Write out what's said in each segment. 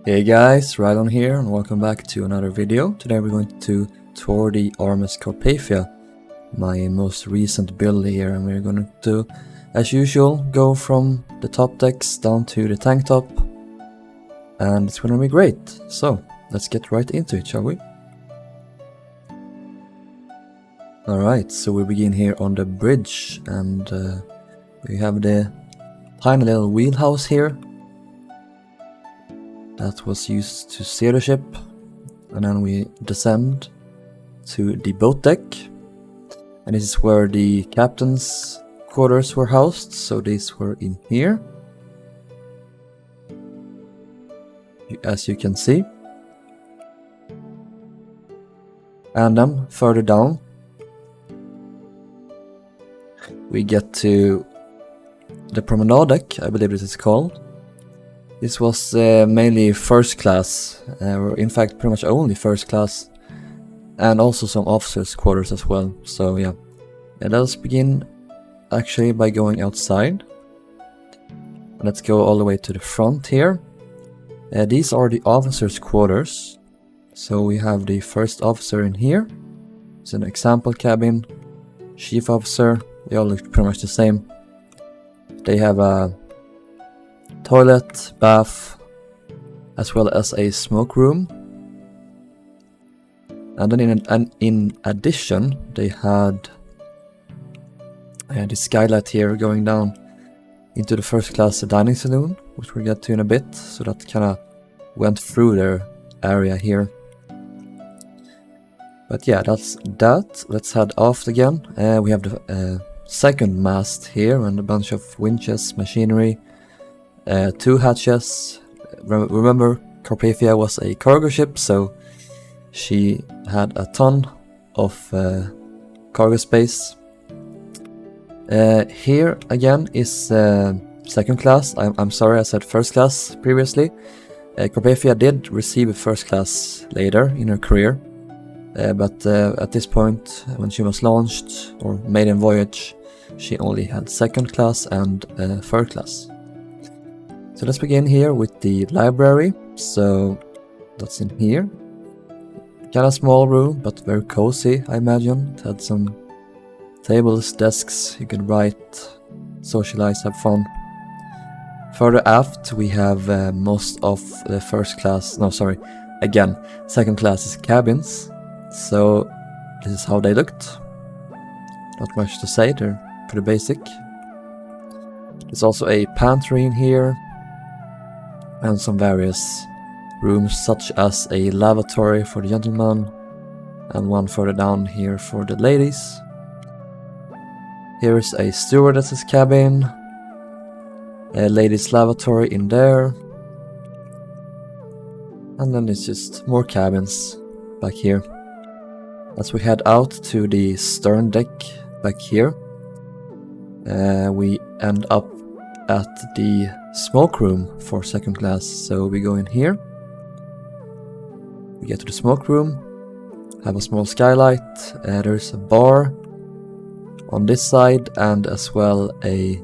Hey guys, Rilhon here and welcome back to another video. Today we're going to tour the RMS Carpathia, my most recent build here, and we're going to, as usual, go from the top decks down to the tank top, and it's going to be great. So let's get right into it, shall we? Alright, so we begin here on the bridge, and we have the tiny little wheelhouse here that was used to steer the ship, and then we descend to the boat deck, and this is where the captain's quarters were housed, so these were in here, as you can see. And then further down we get to the Promenade Deck, I believe it is called. This was mainly first class, or in fact pretty much only first class, and also some officers' quarters as well. So yeah, let us begin actually by going outside. Let's go all the way to the front here. These are the officers' quarters. So we have the first officer in here. It's an example cabin, chief officer. They all look pretty much the same. They have a toilet, bath, as well as a smoke room. And then in addition, they had the skylight here going down into the first class dining saloon, which we'll get to in a bit. So that kind of went through their area here. But yeah, that's that. Let's head off again. We have the second mast here and a bunch of winches, machinery. 2 hatches. Remember, Carpathia was a cargo ship, so she had a ton of cargo space. Here again is second class. I'm sorry, I said first class previously. Carpathia did receive a first class later in her career, but at this point, when she was launched or maiden voyage, she only had second class and third class. So let's begin here with the library. So that's in here. Kind of small room, but very cozy, I imagine. It had some tables, desks, you could write, socialize, have fun. Further aft we have most of the second class's cabins. So this is how they looked. Not much to say, they're pretty basic. There's also a pantry in here, and some various rooms such as a lavatory for the gentlemen, and one further down here for the ladies. Here is a stewardess's cabin, a ladies' lavatory in there, and then it's just more cabins back here. As we head out to the stern deck back here, we end up at the smoke room for second class. So we go in here, we get to the smoke room, have a small skylight, there's a bar on this side, and as well a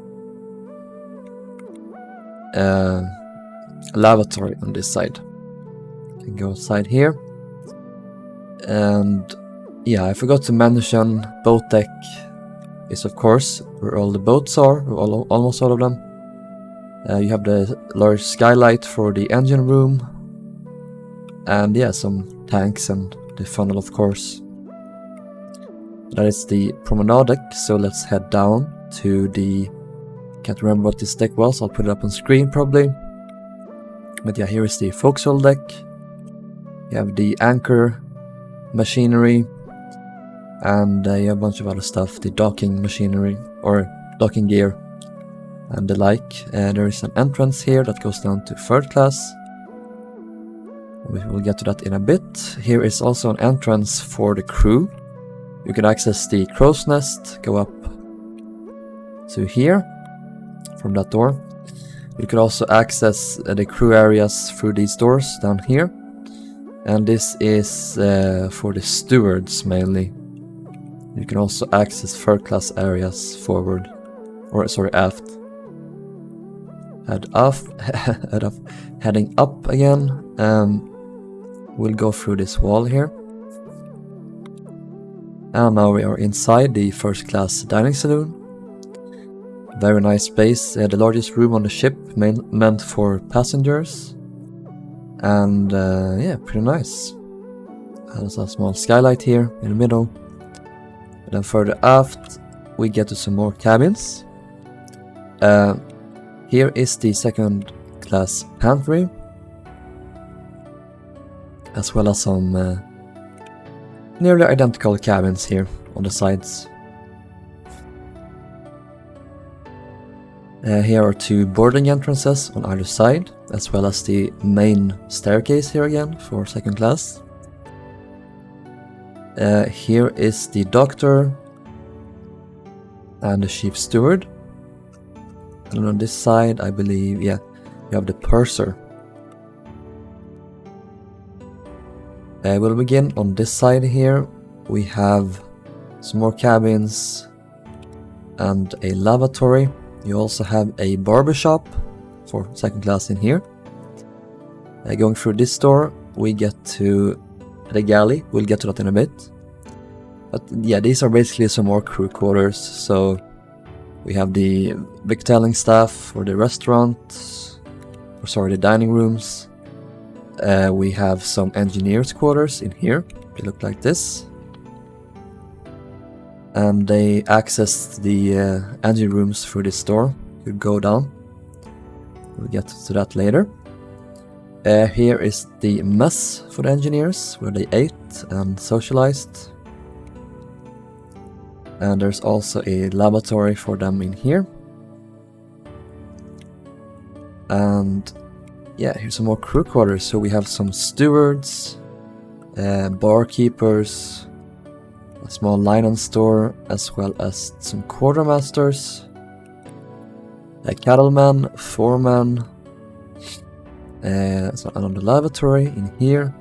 lavatory on this side. You can go outside here, and yeah, I forgot to mention boat deck is of course where all the boats are, or almost all of them. You have the large skylight for the engine room, and yeah, some tanks and the funnel, of course. That is the Promenade Deck, so let's head down to the... Can't remember what this deck was, I'll put it up on screen probably. But yeah, here is the forecastle deck. You have the anchor machinery, and you have a bunch of other stuff, the docking machinery, or docking gear, and the like. There is an entrance here that goes down to third class. We will get to that in a bit. Here is also an entrance for the crew. You can access the crow's nest, go up to here from that door. You can also access the crew areas through these doors down here. And this is for the stewards mainly. You can also access third class areas forward, or sorry, aft. Heading up again, We'll go through this wall here. And now we are inside the first class dining saloon. Very nice space, the largest room on the ship, meant for passengers. And yeah, pretty nice. There's a small skylight here in the middle. And then further aft, we get to some more cabins. Here is the second class pantry, as well as some nearly identical cabins here on the sides. Here are two boarding entrances on either side, as well as the main staircase here again for second class. Here is the doctor and the chief steward. And on this side, I believe, yeah, you have the purser. We'll begin on this side here. We have some more cabins and a lavatory. You also have a barbershop for second class in here. Going through this door, we get to the galley. We'll get to that in a bit. But yeah, these are basically some more crew quarters. So we have the victualling staff for the restaurant, or sorry, the dining rooms. We have some engineers' quarters in here. They look like this. And they access the engine rooms through this door. You go down. We'll get to that later. Here is the mess for the engineers, where they ate and socialized. And there's also a lavatory for them in here. And yeah, here's some more crew quarters. So we have some stewards, barkeepers, a small linen store, as well as some quartermasters, a cattleman, foreman, so another lavatory in here.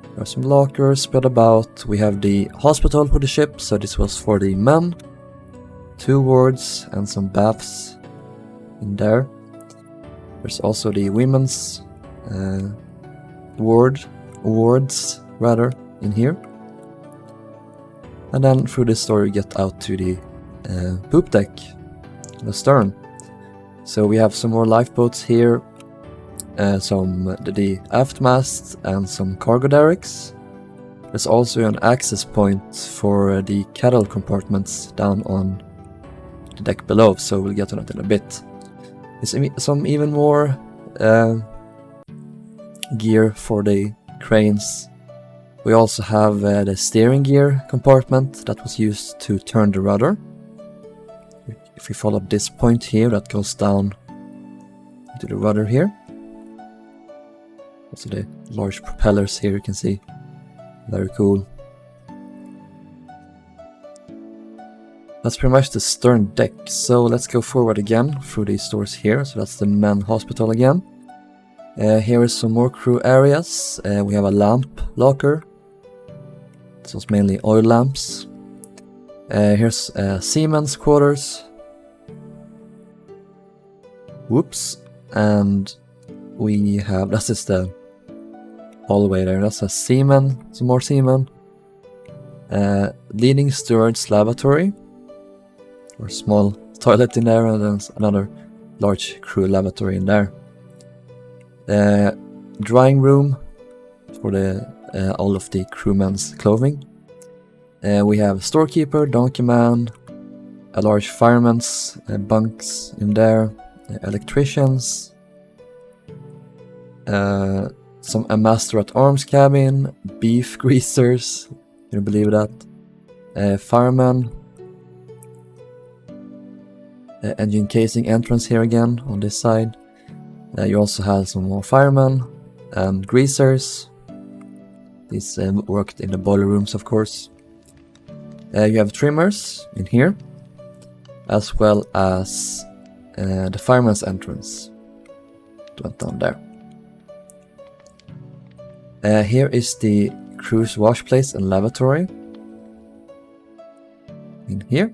There are some lockers spread about. We have the hospital for the ship, so this was for the men. 2 wards and some baths in there. There's also the women's wards rather in here. And then through this door you get out to the poop deck, the stern. So we have some more lifeboats here, the aft mast and some cargo derricks. There's also an access point for the cattle compartments down on the deck below, so we'll get to that in a bit. There's some even more gear for the cranes. We also have the steering gear compartment that was used to turn the rudder. If we follow this point here, that goes down to the rudder here. Also the large propellers here you can see. Very cool. That's pretty much the stern deck. So let's go forward again through these doors here. So that's the men hospital again. Here is some more crew areas. We have a lamp locker. This was mainly oil lamps. Here's seamen's quarters. Whoops. And we have, this is the hallway there. That's a seaman, some more seamen. Leading steward's lavatory. Or small toilet in there, and then another large crew lavatory in there. Drying room for the all of the crewmen's clothing. We have storekeeper, donkey man, a large fireman's bunks in there, electricians, a master at arms cabin, beef greasers, can you believe that? Fireman. Engine casing entrance here again on this side. You also have some more firemen and greasers. These worked in the boiler rooms, of course. You have trimmers in here, as well as the fireman's entrance. It went down there. Here is the crew's wash place and lavatory. In here.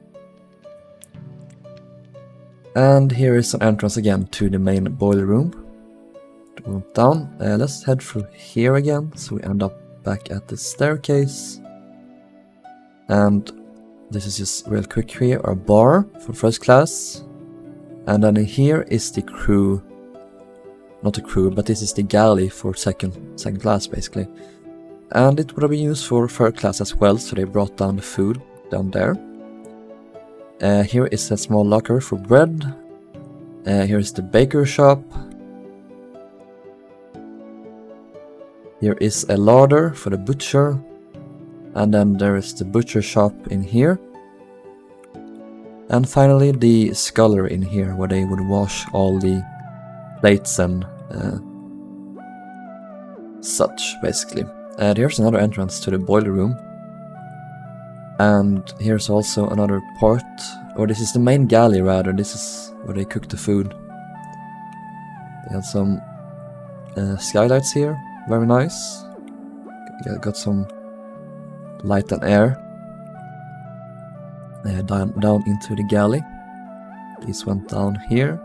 And here is an entrance again to the main boiler room. went down. Let's head through here again, so we end up back at the staircase. And this is just real quick here, our bar for first class. And then here is the crew, not the crew, but this is the galley for second class basically. And it would have been used for third class as well, so they brought down the food down there. Here is a small locker for bread. Here is the baker shop. Here is a larder for the butcher. And then there is the butcher shop in here. And finally the scullery in here, where they would wash all the plates and such, basically. Here's another entrance to the boiler room. And here's also another part, or this is the main galley rather, this is where they cook the food. They have some skylights here, very nice. Got some light and air down into the galley. This went down here.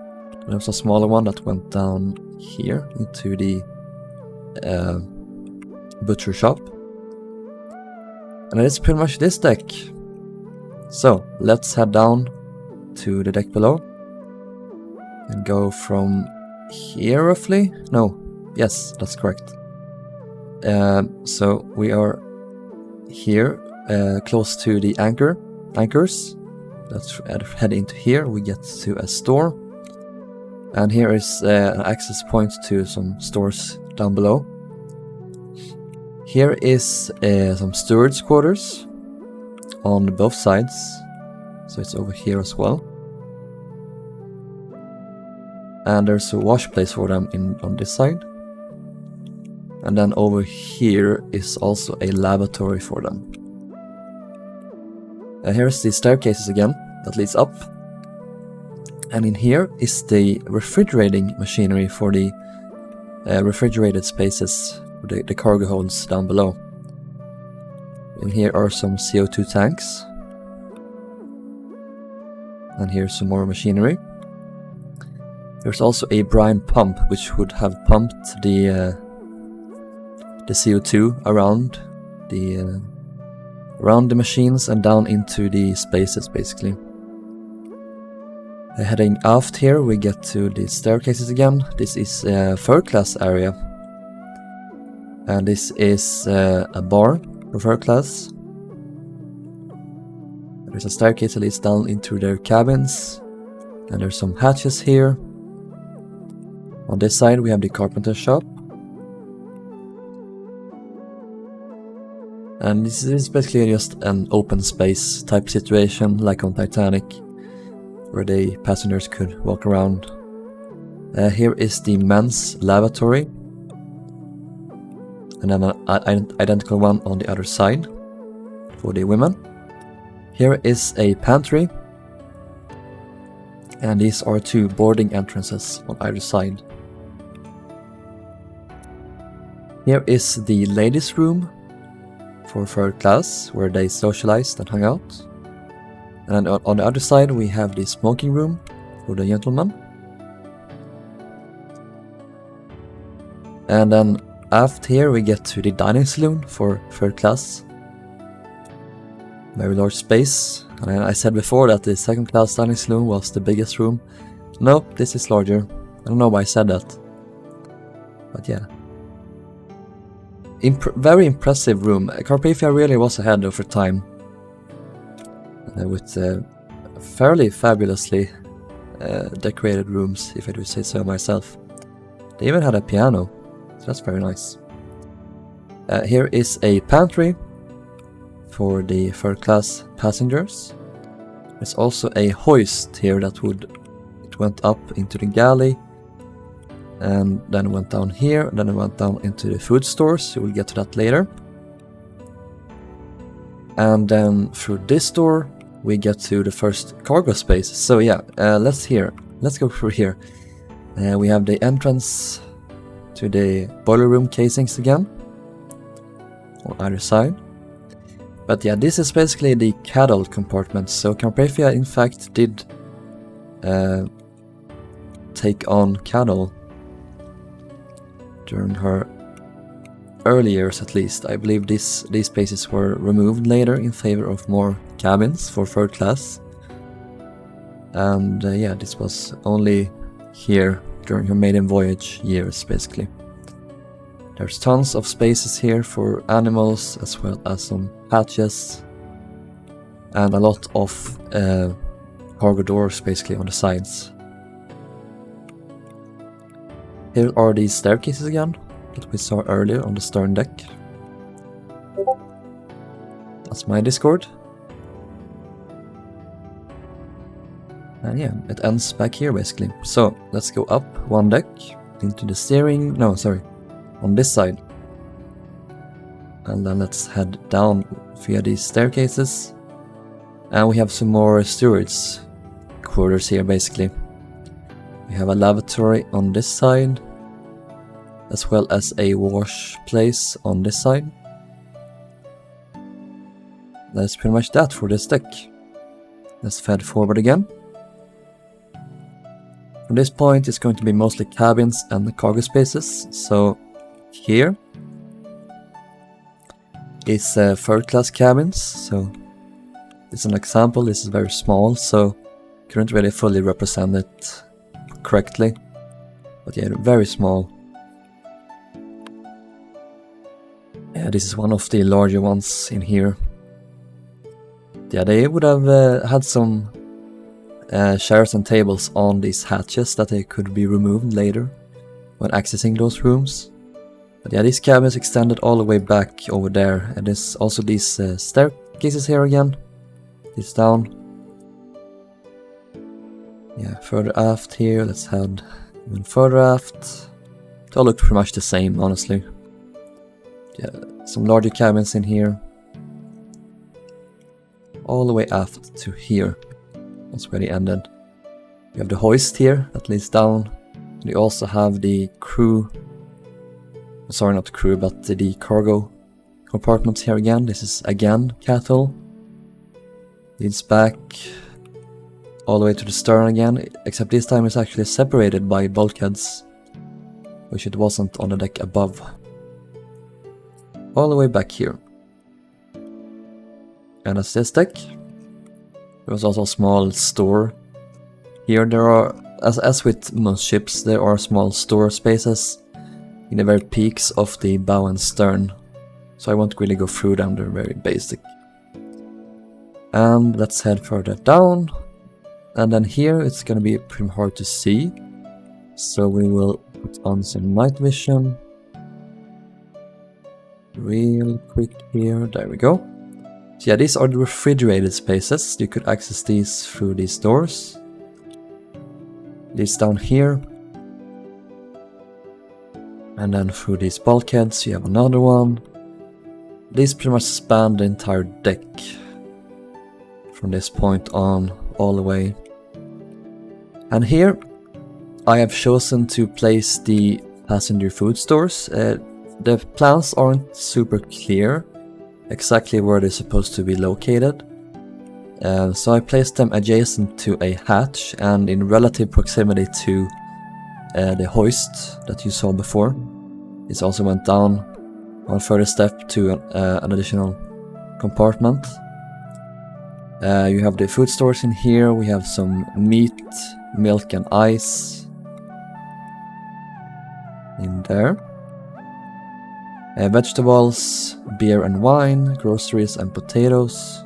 There's a smaller one that went down here into the butcher shop. And it's pretty much this deck. So let's head down to the deck below and go from here roughly. No, yes, that's correct. So we are here close to the anchors. Let's head into here. We get to a store, and here is an access point to some stores down below. Here is some steward's quarters on both sides, so it's over here as well. And there's a wash place for them on this side. And then over here is also a lavatory for them. Here's the staircases again that leads up. And in here is the refrigerating machinery for the refrigerated spaces, the cargo holds down below. And here are some CO2 tanks. And here's some more machinery. There's also a brine pump, which would have pumped the CO2 around the machines and down into the spaces, basically. Heading aft here, we get to the staircases again. This is a third class area. And this is a bar for third class. There's a staircase that leads down into their cabins. And there's some hatches here. On this side we have the carpenter shop. And this is basically just an open space type situation, like on Titanic, where the passengers could walk around. Here is the men's lavatory. And then an identical one on the other side for the women. Here is a pantry. And these are two boarding entrances on either side. Here is the ladies' room for third class, where they socialized and hung out. And on the other side we have the smoking room for the gentlemen. And then aft here we get to the dining saloon for third class. Very large space. And I said before that the second class dining saloon was the biggest room. Nope, this is larger. I don't know why I said that. But yeah. Very impressive room. Carpathia really was ahead of her time. With fairly fabulously decorated rooms, if I do say so myself. They even had a piano, so that's very nice. Here is a pantry for the third class passengers. There's also a hoist here that went up into the galley, and then it went down here, and then it went down into the food stores, so we'll get to that later. And then through this door we get to the first cargo space. So yeah, let's go through here. We have the entrance to the boiler room casings again on either side. But yeah, this is basically the cattle compartment. So Carpathia in fact did take on cattle during her early years at least. I believe these spaces were removed later in favor of more cabins for third class. And yeah, this was only here during her maiden voyage years, basically. There's tons of spaces here for animals, as well as some hatches, and a lot of cargo doors basically on the sides. Here are these staircases again that we saw earlier on the stern deck. That's my Discord. And yeah, it ends back here basically. So let's go up one deck into the steering, no sorry, on this side. And then let's head down via these staircases. And we have some more stewards quarters here basically. We have a lavatory on this side, as well as a wash place on this side. That's pretty much that for this deck. Let's head forward again. From this point it's going to be mostly cabins and the cargo spaces. So here is third class cabins. So this is an example. This is very small, so couldn't really fully represent it correctly. But yeah, very small. Yeah, this is one of the larger ones in here. Yeah, they would have had some chairs and tables on these hatches that they could be removed later when accessing those rooms. But yeah, these cabins extended all the way back over there, and there's also these staircases here again. This down. Yeah, further aft here, let's head even further aft. They all look pretty much the same, honestly. Yeah, some larger cabins in here. All the way aft to here. That's where they ended. We have the hoist here that leads down. We also have the crew. Sorry, not the crew, but the cargo compartments here again. This is again cattle. Leads back all the way to the stern again, except this time it's actually separated by bulkheads, which it wasn't on the deck above. All the way back here. And that's this deck. There was also a small store. Here there are, as with most ships, there are small store spaces in the very peaks of the bow and stern. So I won't really go through them, they're very basic. And let's head further down. And then here it's gonna be pretty hard to see. So we will put on some night vision. Real quick here, there we go. So yeah, these are the refrigerated spaces. You could access these through these doors. These down here. And then through these bulkheads you have another one. These pretty much span the entire deck. From this point on, all the way. And here I have chosen to place the passenger food stores. The plans aren't super clear exactly where they're supposed to be located. So I placed them adjacent to a hatch and in relative proximity to the hoist that you saw before. This also went down one further step to an additional compartment. You have the food stores in here. We have some meat, milk and ice in there. Vegetables, beer and wine, groceries and potatoes.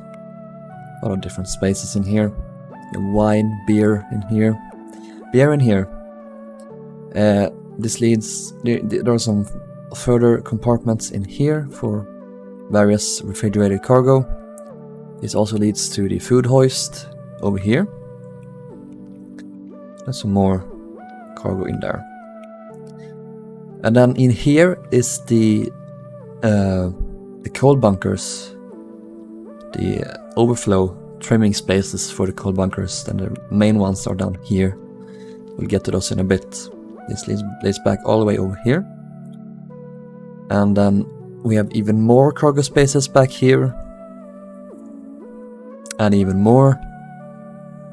A lot of different spaces in here. Wine, beer in here. Beer in here. This leads... There are some further compartments in here for various refrigerated cargo. This also leads to the food hoist over here. There's some more cargo in there. And then in here is the coal bunkers. The overflow trimming spaces for the coal bunkers. And the main ones are down here. We'll get to those in a bit. This leads back all the way over here. And then we have even more cargo spaces back here. And even more.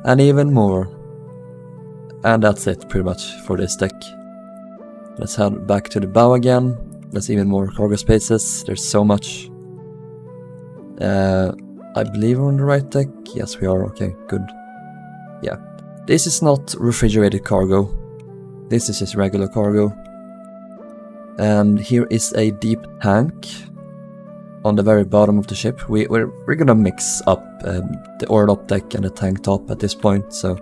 And even more. And that's it pretty much for this deck. Let's head back to the bow again. There's even more cargo spaces. There's so much. I believe we're on the right deck. Yes, we are. Okay, good. Yeah. This is not refrigerated cargo. This is just regular cargo. And here is a deep tank on the very bottom of the ship. We're gonna mix up the orlop deck and the tank top at this point, so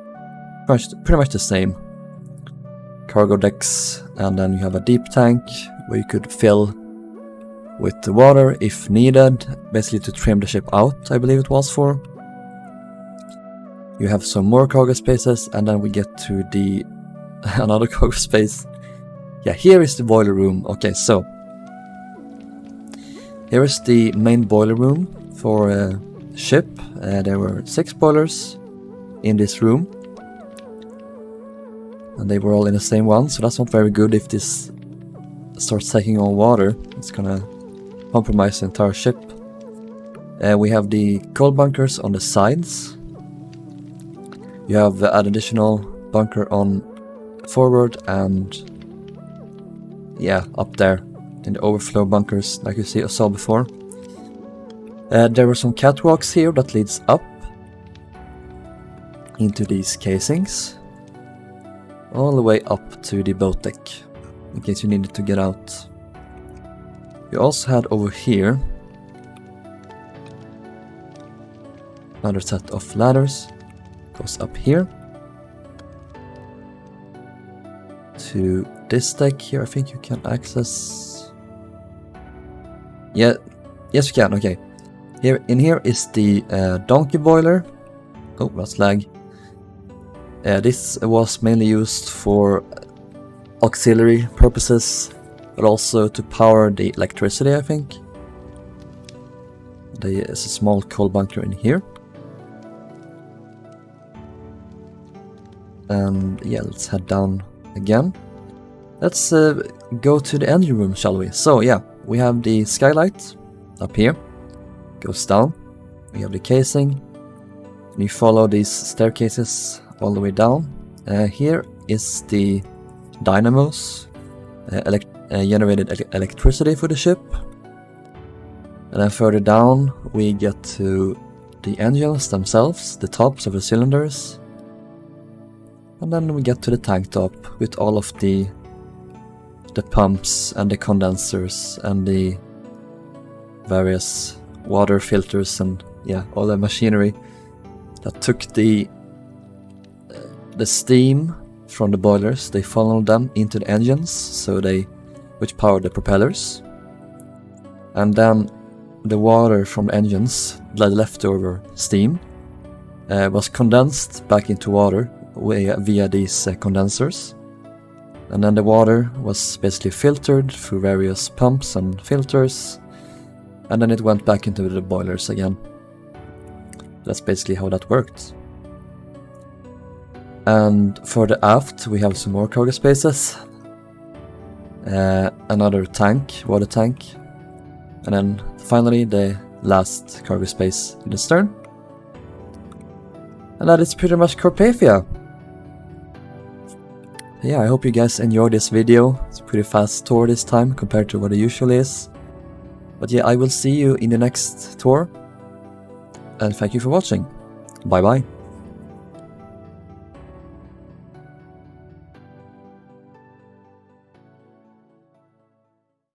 pretty much the same. Cargo decks, and then you have a deep tank where you could fill with the water if needed, basically to trim the ship out, I believe it was for. You have some more cargo spaces, and then we get to the another cargo space. Yeah, here is the boiler room. Okay, so here is the main boiler room for a ship. There were 6 boilers in this room, and they were all in the same one, so that's not very good. If this starts taking on water, it's gonna compromise the entire ship. We have the coal bunkers on the sides. You have an additional bunker on forward and yeah, up there in the overflow bunkers, like you saw before. There were some catwalks here that leads up into these casings, all the way up to the boat deck, in case you needed to get out. You also had over here another set of ladders, goes up here to this deck here. I think you can access. Yeah, yes you can. Okay, here is the donkey boiler. Oh, that's lag. This was mainly used for auxiliary purposes, but also to power the electricity, I think. There is a small coal bunker in here. And yeah, let's head down again. Let's go to the engine room, shall we? So yeah, we have the skylight up here, goes down. We have the casing, and you follow these staircases all the way down. Here is the dynamos, generated electricity for the ship. And then further down we get to the engines themselves, the tops of the cylinders. And then we get to the tank top with all of the pumps and the condensers and the various water filters and yeah, all the machinery that took the steam from the boilers. They funneled them into the engines, so which powered the propellers. And then the water from the engines, the leftover steam, was condensed back into water via these condensers. And then the water was basically filtered through various pumps and filters, and then it went back into the boilers again. That's basically how that worked. And further aft we have some more cargo spaces, another tank, water tank, and then finally the last cargo space in the stern. And that is pretty much Carpathia. Yeah, I hope you guys enjoyed this video. It's a pretty fast tour this time compared to what it usually is. But yeah, I will see you in the next tour, and thank you for watching. Bye bye.